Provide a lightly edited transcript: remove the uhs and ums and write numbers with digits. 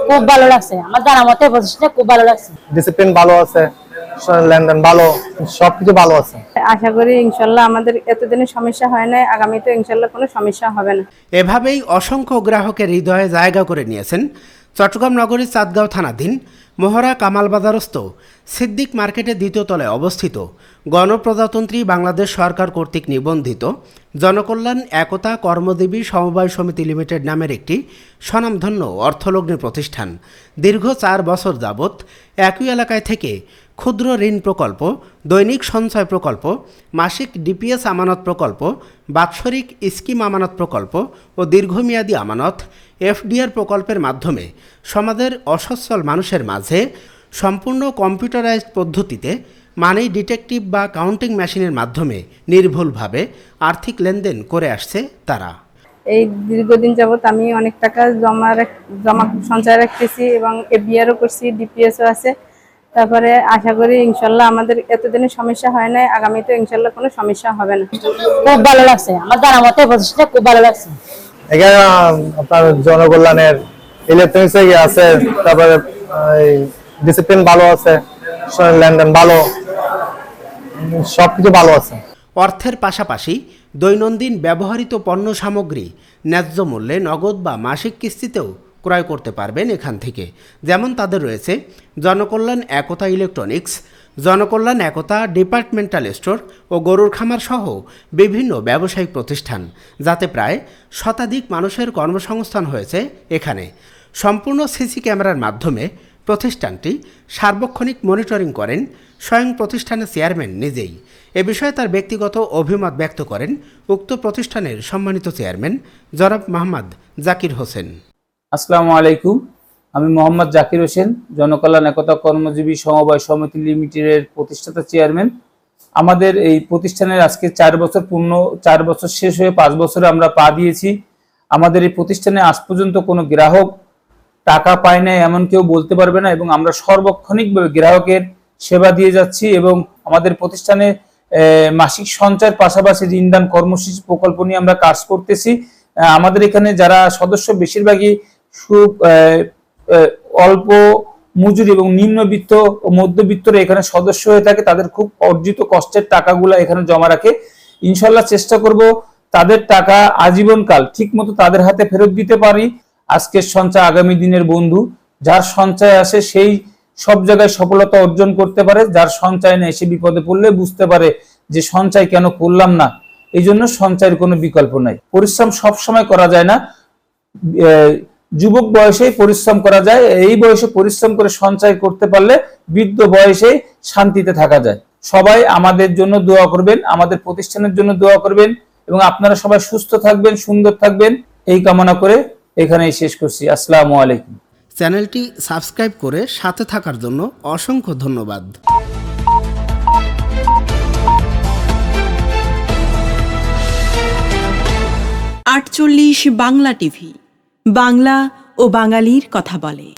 খুব ভালো লাগছে, আমার জানা মতে প্রতিষ্ঠানটা খুব ভালো লাগছে। ডিসিপ্লিন ভালো আছে, লেনদেন ভালো, সবকিছু ভালো আছে। আশা করি ইনশাল্লাহ আমাদের এতদিনে সমস্যা হয় না, আগামীতে ইনশাল্লাহ কোনো সমস্যা হবে না। এভাবেই অসংখ্য গ্রাহকের হৃদয়ে জায়গা করে নিয়েছেন চট্টগ্রাম নগরীর চাঁদগাঁও থানাধীন মোহরা কামাল বাজারস্থ সিদ্দিক মার্কেটের দ্বিতীয় তলায় অবস্থিত গণপ্রজাতন্ত্রী বাংলাদেশ সরকার কর্তৃক নিবন্ধিত জনকল্যাণ একতা কর্মদেবী সমবায় সমিতি লিমিটেড নামের একটি স্বনামধন্য অর্থলগ্নি প্রতিষ্ঠান। দীর্ঘ 4 বছর যাবৎ একই এলাকায় থেকে ক্ষুদ্র ঋণ প্রকল্প, দৈনিক সঞ্চয় প্রকল্প, মাসিক ডিপিএস আমানত প্রকল্প, বাৎসরিক স্কিম আমানত প্রকল্প ও দীর্ঘমেয়াদী আমানত এফডিআর প্রকল্পের মাধ্যমে সমাজের অসচ্ছল মানুষের মাঝে সম্পূর্ণ কম্পিউটারাইজড পদ্ধতিতে মানি ডিটেকটিভ বা কাউন্টিং মেশিনের মাধ্যমে নির্ভুলভাবে আর্থিক লেনদেন করে আসছে তারা। এই দীর্ঘদিন যাবত আমি অনেক টাকা জমা সঞ্চয় রাখতেছি এবং এফডিআরও করছি, ডিপিএসও আছে। তারপরে আশা করি ইনশাল্লাহ আমাদের এতদিনে সমস্যা হয় না, আগামীতে ইনশাল্লাহ কোনো সমস্যা হবে না। খুব ভালো লাগছে, আমার জানা মতে প্রতিষ্ঠানটা খুব ভালো লাগছে। এখানে আপনার জনকল্যাণের ইলেকট্রনিক্স আছে, তারপরে ডিসিপ্লিন ভালো আছে, লেনদেন ভালো, সবকিছু ভালো আছে। অর্থের পাশাপাশি দৈনন্দিন ব্যবহৃত পণ্য সামগ্রী ন্যায্য মূল্যে নগদ বা মাসিক কিস্তিতেও ক্রয় করতে পারবেন এখান থেকে। যেমন তাদের রয়েছে জনকল্যাণ একতা ইলেকট্রনিক্স, জনকল্যাণ একতা ডিপার্টমেন্টাল স্টোর ও গরুর খামার সহ বিভিন্ন ব্যবসায়িক প্রতিষ্ঠান, যাতে প্রায় শতাধিক মানুষের কর্মসংস্থান হয়েছে এখানে। সম্পূর্ণ সিসি ক্যামেরার মাধ্যমে প্রতিষ্ঠানটি সার্বক্ষণিক মনিটরিং করেন স্বয়ং প্রতিষ্ঠানের চেয়ারম্যান নিজেই। এ বিষয়ে তার ব্যক্তিগত অভিমত ব্যক্ত করেন উক্ত প্রতিষ্ঠানের সম্মানিত চেয়ারম্যান জনাব মোহাম্মদ জাকির হোসেন। আসসালামু আলাইকুম, আমি মোহাম্মদ জাকির হোসেন, জনকল্যাণ একতা কর্মজীবী সমবায় সমিতি লিমিটেডের প্রতিষ্ঠাতা চেয়ারম্যান। আমাদের এই প্রতিষ্ঠানের আজকে 4 বছর পূর্ণ, 4 বছর শেষ হয়ে 5 বছরে আমরা পা দিয়েছি। আমাদের এই প্রতিষ্ঠানে আজ পর্যন্ত কোনো গ্রাহক টাকা পায় না এমন কেউ বলতে পারবে না, এবং আমরা সার্বক্ষণিকভাবে গ্রাহকের সেবা দিয়ে যাচ্ছি। এবং আমাদের প্রতিষ্ঠানে মাসিক সঞ্চয়ের পাশাপাশি ঋণদান কর্মসূচি প্রকল্প নিয়ে আমরা কাজ করতেছি। আমাদের এখানে যারা সদস্য বেশিরভাগই অল্প মজুরি এবং নিম্নবিত্ত ও মধ্যবিত্তরা এখানে সদস্য হয়ে থাকে। তাদের খুব অর্জিত কষ্টের টাকাগুলো এখানে জমা রাখে। ইনশাল্লাহ চেষ্টা করব তাদের টাকা আজীবনকাল ঠিক মতো তাদের হাতে ফেরত দিতে পারি। আজকের সঞ্চয় আগামী দিনের বন্ধু। যার সঞ্চয় আসে সেই সব জায়গায় সফলতা অর্জন করতে পারে, যার সঞ্চয় নেই সে বিপদে পড়লে বুঝতে পারে যে সঞ্চয় কেন করলাম না। এই জন্য সঞ্চয়ের কোনো বিকল্প নাই। পরিশ্রম সব সময় করা যায় না, যুবক বয়সে পরিশ্রম করা যায়। এই বয়সে পরিশ্রম করে সঞ্চয় করতে পারলে বৃদ্ধ বয়সে শান্তিতে থাকা যায়। সবাই আমাদের জন্য দোয়া করবেন, আমাদের প্রতিষ্ঠানের জন্য দোয়া করবেন, এবং আপনারা সবাই সুস্থ থাকবেন, সুন্দর থাকবেন, এই কামনা করে এখানেই শেষ করছি। আসসালামু আলাইকুম। চ্যানেলটি সাবস্ক্রাইব করে সাথে থাকার জন্য অসংখ্য ধন্যবাদ। 48 বাংলা টিভি, বাংলা ও বাঙালির কথা বলে।